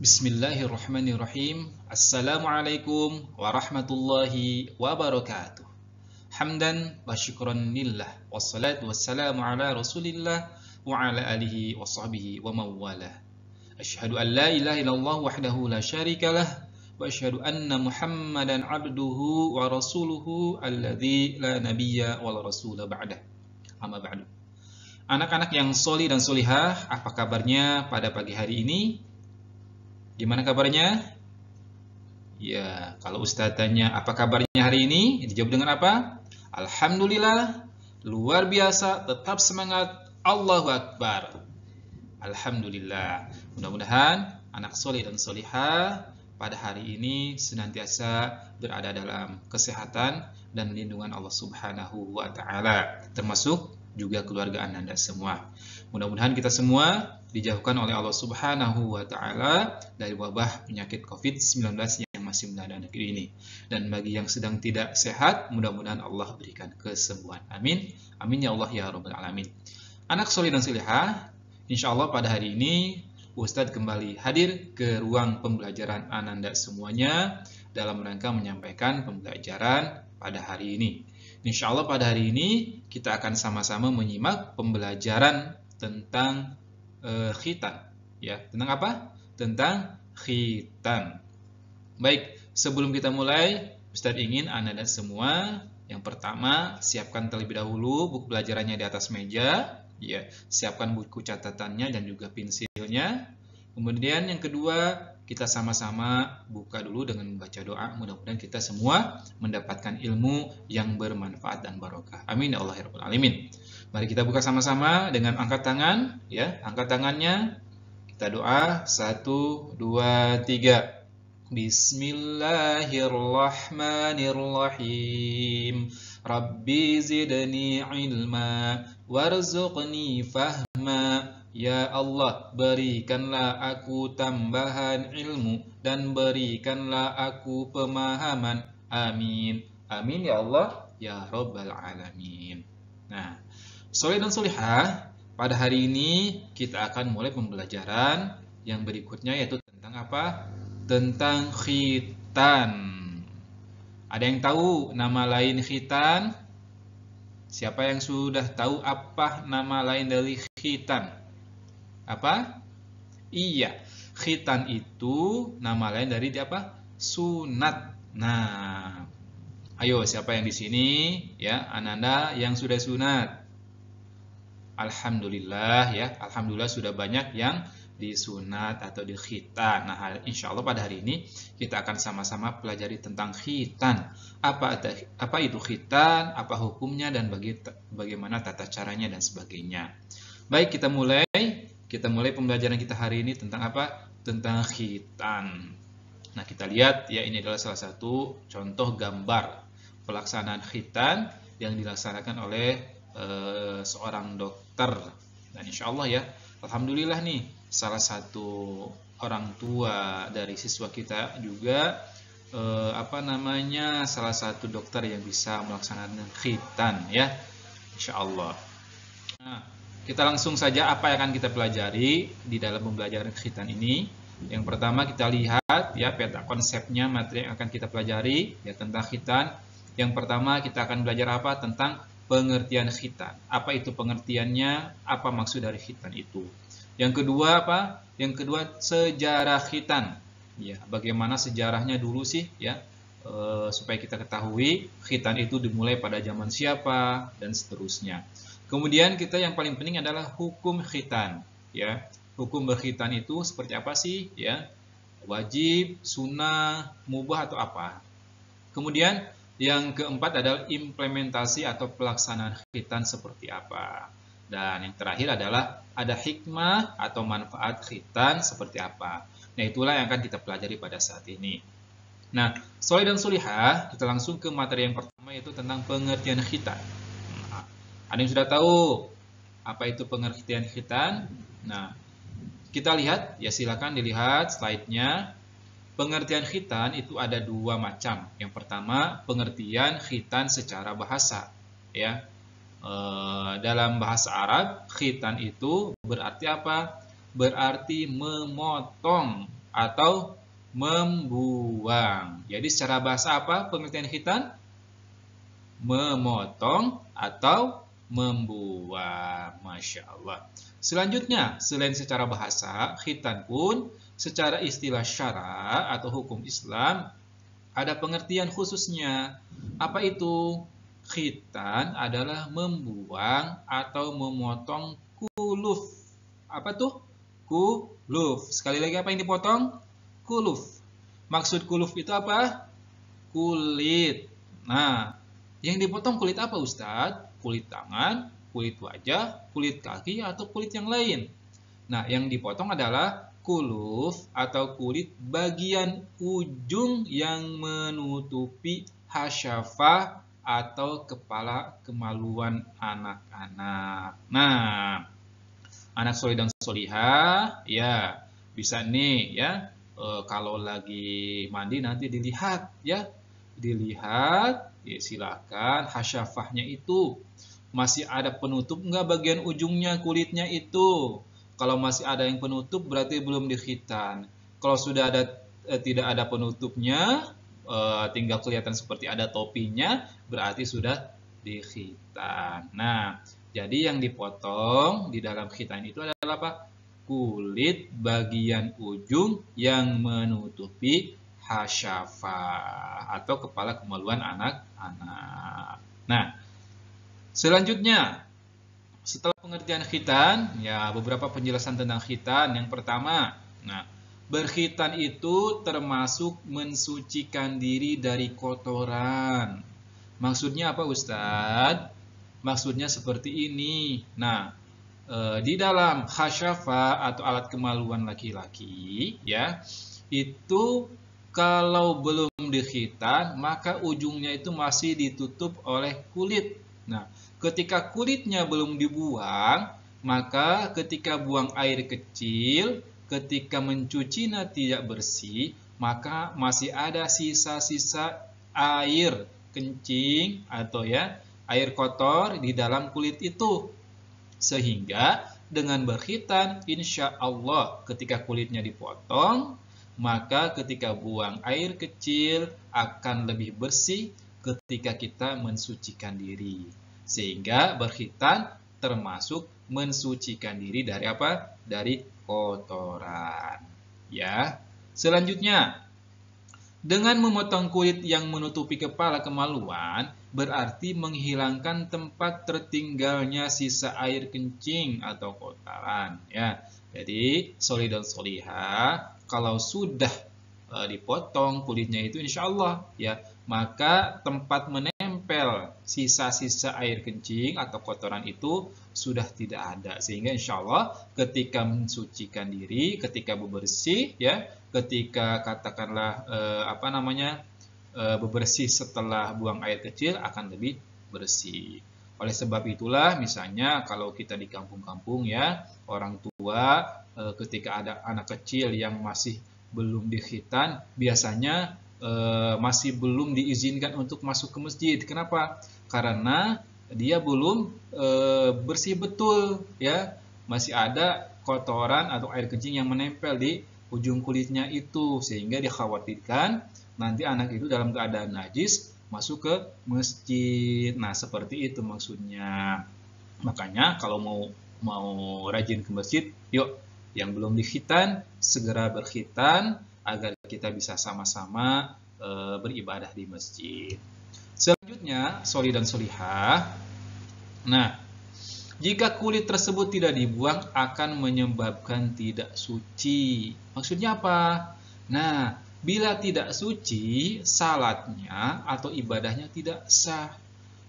Bismillahirrahmanirrahim. Assalamualaikum warahmatullahi wabarakatuh. Hamdan wa syukran lillah. Wassalatu wassalamu ala rasulillah wa ala alihi wa sahbihi wa mawalah. Asyhadu an la ilaha illallah wahdahu la syarikalah. Wa asyhadu anna muhammadan abduhu wa rasuluhu alladzi la nabiyya wa la rasula ba'dah. Amma ba'du. Anak-anak yang solih dan solihah, apa kabarnya pada pagi hari ini? Gimana kabarnya? Ya, kalau Ustadz tanya apa kabarnya hari ini, dijawab dengan apa? Alhamdulillah, luar biasa, tetap semangat, Allahu Akbar. Alhamdulillah. Mudah-mudahan anak soleh dan solihah pada hari ini senantiasa berada dalam kesehatan dan lindungan Allah Subhanahu wa Ta'ala, termasuk juga keluarga Anda semua. Mudah-mudahan kita semua dijauhkan oleh Allah Subhanahu wa Ta'ala dari wabah penyakit COVID-19 yang masih melanda negeri ini. Dan bagi yang sedang tidak sehat, mudah-mudahan Allah berikan kesembuhan. Amin. Amin ya Allah ya Rabbal Alamin. Anak soleh dan solehah, insya Allah pada hari ini Ustadz kembali hadir ke ruang pembelajaran Ananda semuanya dalam rangka menyampaikan pembelajaran pada hari ini. Insya Allah pada hari ini kita akan sama-sama menyimak pembelajaran tentang khitan, ya. Tentang apa? Tentang khitan. Baik, sebelum kita mulai, Ustadz ingin Anda semua yang pertama siapkan terlebih dahulu buku pelajarannya di atas meja, ya. Siapkan buku catatannya dan juga pensilnya. Kemudian yang kedua, kita sama-sama buka dulu dengan membaca doa. Mudah-mudahan kita semua mendapatkan ilmu yang bermanfaat dan barokah. Amin ya Allah ya Rabbal Alamin. Mari kita buka sama-sama dengan angkat tangan, ya. Angkat tangannya. Kita doa 1, 2, 3. Bismillahirrahmanirrahim. Rabbi zidni ilma warzuqni fahma. Ya Allah, berikanlah aku tambahan ilmu dan berikanlah aku pemahaman. Amin. Amin ya Allah ya Rabbal Alamin. Nah, soleh dan solihah, pada hari ini kita akan mulai pembelajaran yang berikutnya, yaitu tentang apa? Tentang khitan. Ada yang tahu nama lain khitan? Siapa yang sudah tahu apa nama lain dari khitan? Apa? Iya, khitan itu nama lain dari apa? Sunat. Nah, ayo siapa yang di sini, ya, Ananda yang sudah sunat? Alhamdulillah, ya, alhamdulillah sudah banyak yang disunat atau di khitan. Nah, insya Allah pada hari ini kita akan sama-sama pelajari tentang khitan. Apa itu khitan? Apa hukumnya dan bagaimana tata caranya dan sebagainya. Baik, kita mulai pembelajaran kita hari ini tentang apa? Tentang khitan. Nah, kita lihat, ya, ini adalah salah satu contoh gambar pelaksanaan khitan yang dilaksanakan oleh seorang dokter. Dan insya Allah, ya, alhamdulillah nih, salah satu orang tua dari siswa kita juga salah satu dokter yang bisa melaksanakan khitan, ya, insya Allah. Nah, kita langsung saja apa yang akan kita pelajari di dalam pembelajaran khitan ini. Yang pertama kita lihat, ya, peta konsepnya, materi yang akan kita pelajari, ya, tentang khitan. Yang pertama kita akan belajar apa? Tentang pengertian khitan. Apa itu pengertiannya? Apa maksud dari khitan itu? Yang kedua apa? Yang kedua sejarah khitan. Ya, bagaimana sejarahnya dulu sih, ya, supaya kita ketahui khitan itu dimulai pada zaman siapa dan seterusnya. Kemudian kita yang paling penting adalah hukum khitan, ya. Hukum berkhitan itu seperti apa sih, ya? Wajib, sunnah, mubah atau apa? Kemudian yang keempat adalah implementasi atau pelaksanaan khitan seperti apa? Dan yang terakhir adalah ada hikmah atau manfaat khitan seperti apa? Nah, itulah yang akan kita pelajari pada saat ini. Nah, soleh dan solihah, kita langsung ke materi yang pertama, yaitu tentang pengertian khitan. Ada yang sudah tahu apa itu pengertian khitan? Nah, kita lihat, ya, silakan dilihat slide-nya. Pengertian khitan itu ada dua macam. Yang pertama, pengertian khitan secara bahasa, ya. Dalam bahasa Arab, khitan itu berarti apa? Berarti memotong, atau membuang. Jadi secara bahasa apa pengertian khitan? Memotong atau membuang. Masya Allah. Selanjutnya, selain secara bahasa, khitan pun secara istilah syara atau hukum Islam ada pengertian khususnya. Apa itu? Khitan adalah membuang atau memotong kuluf. Apa tuh? Kuluf. Sekali lagi apa yang dipotong? Kuluf. Maksud kuluf itu apa? Kulit. Nah, yang dipotong kulit apa Ustadz? Kulit tangan, kulit wajah, kulit kaki, atau kulit yang lain. Nah, yang dipotong adalah kuluf atau kulit bagian ujung yang menutupi hasyafah atau kepala kemaluan anak-anak. Nah, anak soleh dan solihah, ya bisa nih ya. Kalau lagi mandi nanti dilihat ya, dilihat. Ya, silakan hasyafahnya itu masih ada penutup enggak bagian ujungnya kulitnya itu. Kalau masih ada yang penutup berarti belum dikhitan. Kalau sudah ada tidak ada penutupnya, tinggal kelihatan seperti ada topinya, berarti sudah dikhitan. Nah, jadi yang dipotong di dalam khitan itu adalah apa? Kulit bagian ujung yang menutupi hasyafah atau kepala kemaluan anak-anak. Nah, selanjutnya setelah pengertian khitan, ya beberapa penjelasan tentang khitan. Yang pertama, nah, berkhitan itu termasuk mensucikan diri dari kotoran. Maksudnya apa Ustadz? Maksudnya seperti ini. Nah, di dalam hasyafah atau alat kemaluan laki-laki, ya, itu kalau belum dikhitan, maka ujungnya itu masih ditutup oleh kulit. Nah, ketika kulitnya belum dibuang, maka ketika buang air kecil, ketika mencucinya tidak bersih, maka masih ada sisa-sisa air kencing atau ya air kotor di dalam kulit itu. Sehingga dengan berkhitan, insya Allah ketika kulitnya dipotong, maka ketika buang air kecil akan lebih bersih ketika kita mensucikan diri. Sehingga berkhitan termasuk mensucikan diri dari apa? Dari kotoran. Ya. Selanjutnya, dengan memotong kulit yang menutupi kepala kemaluan, berarti menghilangkan tempat tertinggalnya sisa air kencing atau kotoran. Ya. Jadi, solih dan solihah, kalau sudah dipotong kulitnya itu insya Allah ya, maka tempat menempel sisa-sisa air kencing atau kotoran itu sudah tidak ada, sehingga insya Allah ketika mensucikan diri, ketika bebersih ya, ketika katakanlah bebersih setelah buang air kecil akan lebih bersih. Oleh sebab itulah misalnya kalau kita di kampung-kampung ya, orang tua ketika ada anak kecil yang masih belum dikhitan, biasanya masih belum diizinkan untuk masuk ke masjid. Kenapa? Karena dia belum bersih betul ya, masih ada kotoran atau air kencing yang menempel di ujung kulitnya itu, sehingga dikhawatirkan nanti anak itu dalam keadaan najis masuk ke masjid. Nah, seperti itu maksudnya. Makanya kalau mau rajin ke masjid, yuk yang belum dikhitan segera berkhitan agar kita bisa sama-sama beribadah di masjid. Selanjutnya, solih dan solihah. Nah, jika kulit tersebut tidak dibuang akan menyebabkan tidak suci. Maksudnya apa? Nah, bila tidak suci, salatnya atau ibadahnya tidak sah.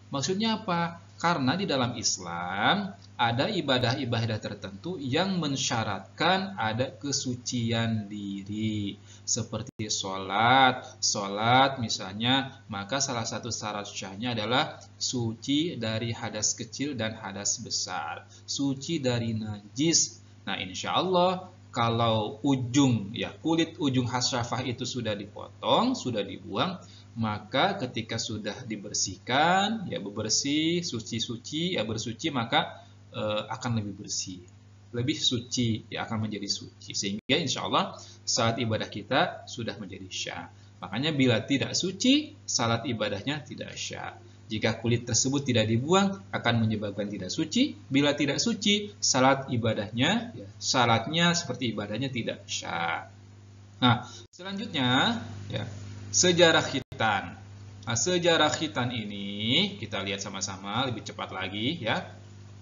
Maksudnya apa? Karena di dalam Islam ada ibadah-ibadah tertentu yang mensyaratkan ada kesucian diri. Seperti sholat misalnya, maka salah satu syarat syahnya adalah suci dari hadas kecil dan hadas besar. Suci dari najis. Nah, insya Allah kalau kulit ujung hasyafah itu sudah dipotong, sudah dibuang, maka ketika sudah dibersihkan, ya bebersih, suci-suci, ya bersuci, maka akan lebih bersih. lebih suci, ya akan menjadi suci. Sehingga insya Allah salat ibadah kita sudah menjadi syah. Makanya bila tidak suci, salat ibadahnya tidak syah. Jika kulit tersebut tidak dibuang, akan menyebabkan tidak suci. Bila tidak suci, salat ibadahnya, ya, salatnya seperti ibadahnya tidak syah. Nah, selanjutnya, ya, sejarah khitan. Nah, sejarah khitan ini kita lihat sama-sama lebih cepat lagi, ya.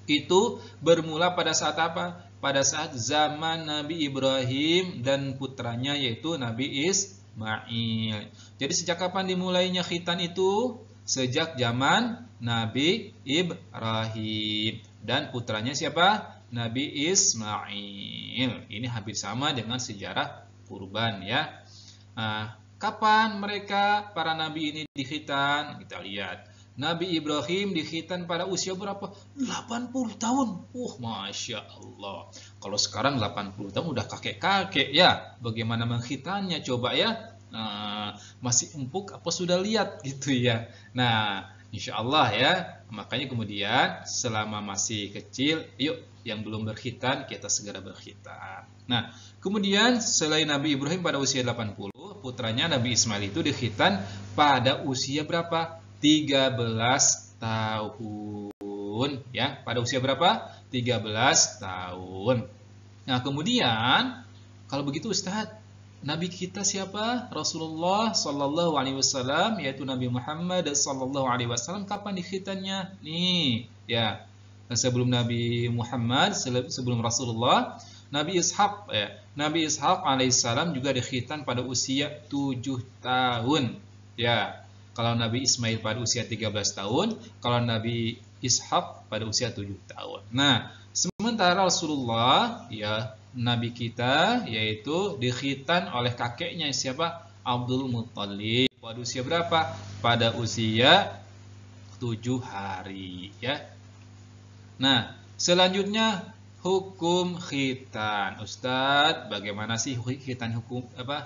Itu bermula pada saat apa? Pada saat zaman Nabi Ibrahim dan putranya yaitu Nabi Ismail. Jadi sejak kapan dimulainya khitan itu? Sejak zaman Nabi Ibrahim dan putranya siapa? Nabi Ismail. Ini hampir sama dengan sejarah kurban, ya. Nah, kapan mereka para nabi ini dikhitan? Kita lihat. Nabi Ibrahim dikhitan pada usia berapa? 80 tahun. Masya Allah. Kalau sekarang 80 tahun udah kakek-kakek, ya. Bagaimana mengkhitannya coba, ya? Masih empuk apa sudah lihat gitu, ya. Nah, insya Allah, ya. Makanya kemudian selama masih kecil, yuk yang belum berkhitan kita segera berkhitan. Nah, kemudian selain Nabi Ibrahim pada usia 80, putranya Nabi Ismail itu dikhitan pada usia berapa? 13 tahun, ya. Pada usia berapa? 13 tahun. Nah, kemudian kalau begitu Ustadz, Nabi kita siapa? Rasulullah Sallallahu Alaihi Wasallam, yaitu Nabi Muhammad Sallallahu Alaihi Wasallam. Kapan dikhitannya? Nih, ya. Sebelum Nabi Muhammad, sebelum Rasulullah, Nabi Ishaq, ya. Nabi Ishaq alaihissalam juga dikhitan pada usia 7 tahun, ya. Kalau Nabi Ismail pada usia 13 tahun, kalau Nabi Ishaq pada usia 7 tahun. Nah, sementara Rasulullah, ya, Nabi kita, yaitu dikhitan oleh kakeknya siapa? Abdul Muttalib. Pada usia berapa? Pada usia 7 hari, ya. Nah, selanjutnya hukum khitan. Ustadz, bagaimana sih khitan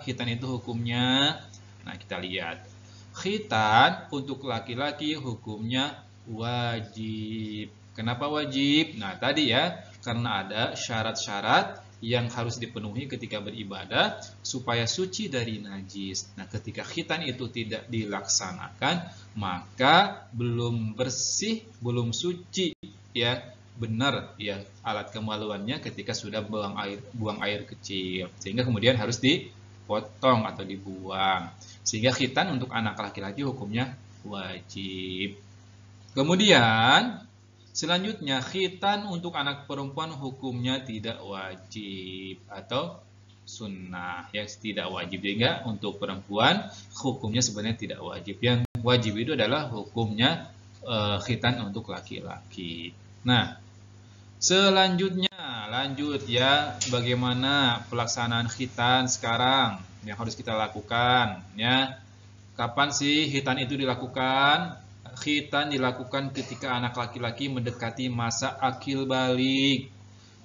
khitan itu hukumnya? Nah, kita lihat. Khitan untuk laki-laki hukumnya wajib. Kenapa wajib? Nah, tadi, ya, karena ada syarat-syarat yang harus dipenuhi ketika beribadah supaya suci dari najis. Nah, ketika khitan itu tidak dilaksanakan, maka belum bersih, belum suci, ya, benar, ya, alat kemaluannya ketika sudah buang air kecil, sehingga kemudian harus dipotong atau dibuang. Sehingga khitan untuk anak laki-laki hukumnya wajib. Kemudian selanjutnya khitan untuk anak perempuan hukumnya tidak wajib atau sunnah, ya, tidak wajib. Sehingga untuk perempuan hukumnya sebenarnya tidak wajib. Yang wajib itu adalah hukumnya khitan untuk laki-laki. Nah, selanjutnya lanjut, ya, bagaimana pelaksanaan khitan sekarang yang harus kita lakukan, ya. Kapan sih khitan itu dilakukan? Khitan dilakukan ketika anak laki-laki mendekati masa akil balik.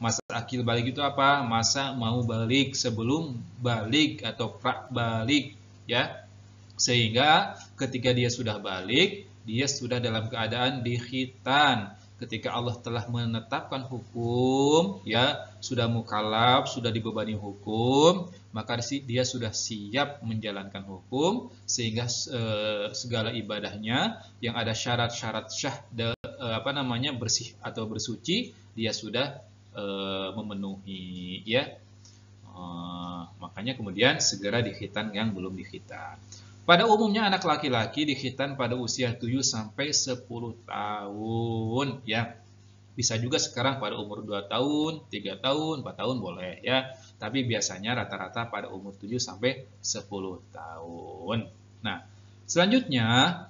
Masa akil balik itu apa? Masa mau balik sebelum balik atau pra balik, ya. Sehingga ketika dia sudah balik, dia sudah dalam keadaan dikhitan. Ketika Allah telah menetapkan hukum, ya, sudah mukallaf, sudah dibebani hukum, maka dia sudah siap menjalankan hukum, sehingga segala ibadahnya yang ada syarat-syarat bersih atau bersuci, dia sudah memenuhi, ya. Makanya kemudian segera dikhitan yang belum dikhitan. Pada umumnya anak laki-laki dikhitan pada usia 7 sampai 10 tahun, ya. Bisa juga sekarang pada umur 2 tahun, 3 tahun, 4 tahun boleh, ya. Tapi biasanya rata-rata pada umur 7 sampai 10 tahun. Nah, selanjutnya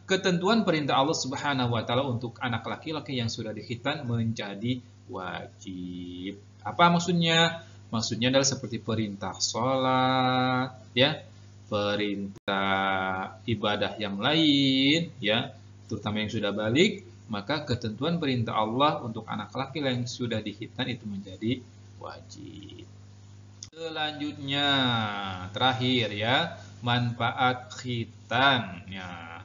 ketentuan perintah Allah Subhanahu wa taala untuk anak laki-laki yang sudah dikhitan menjadi wajib. Apa maksudnya? Maksudnya adalah seperti perintah sholat, ya, perintah ibadah yang lain, ya, terutama yang sudah balik, maka ketentuan perintah Allah untuk anak laki yang sudah dikhitan itu menjadi wajib. Selanjutnya, terakhir, ya, manfaat khitan. Ya.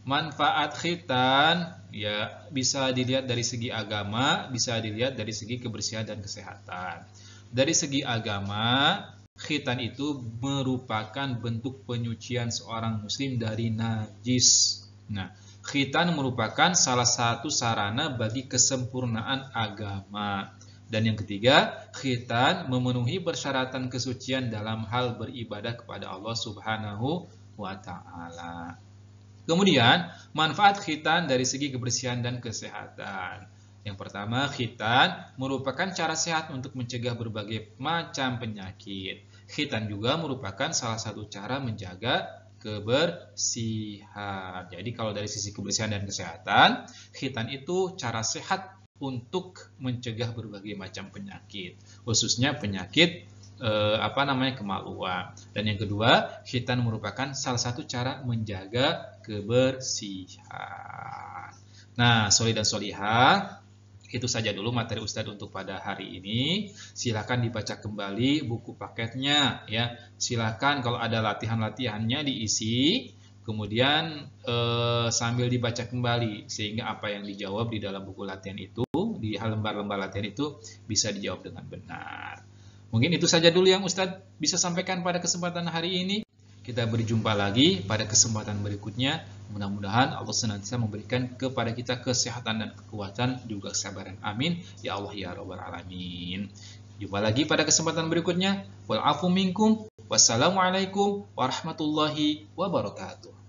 Manfaat khitan, Ya, bisa dilihat dari segi agama, bisa dilihat dari segi kebersihan dan kesehatan. Dari segi agama, khitan itu merupakan bentuk penyucian seorang muslim dari najis. Nah, khitan merupakan salah satu sarana bagi kesempurnaan agama. Dan yang ketiga, khitan memenuhi persyaratan kesucian dalam hal beribadah kepada Allah Subhanahu wa Ta'ala. Kemudian, manfaat khitan dari segi kebersihan dan kesehatan. Yang pertama, khitan merupakan cara sehat untuk mencegah berbagai macam penyakit. Khitan juga merupakan salah satu cara menjaga kebersihan. Jadi kalau dari sisi kebersihan dan kesehatan, khitan itu cara sehat untuk mencegah berbagai macam penyakit, khususnya penyakit kemaluan. Dan yang kedua, khitan merupakan salah satu cara menjaga kebersihan. Nah, soli dan solihah, itu saja dulu materi Ustadz untuk pada hari ini. Silakan dibaca kembali buku paketnya ya. Silakan kalau ada latihan-latihannya diisi, kemudian sambil dibaca kembali sehingga apa yang dijawab di dalam buku latihan itu, di lembar-lembar latihan itu bisa dijawab dengan benar. Mungkin itu saja dulu yang Ustadz bisa sampaikan pada kesempatan hari ini. Kita berjumpa lagi pada kesempatan berikutnya. Mudah-mudahan Allah senantiasa memberikan kepada kita kesehatan dan kekuatan, juga kesabaran. Amin. Ya Allah ya Rabbal Alamin. Jumpa lagi pada kesempatan berikutnya. Wal afu minkum. Wassalamualaikum warahmatullahi wabarakatuh.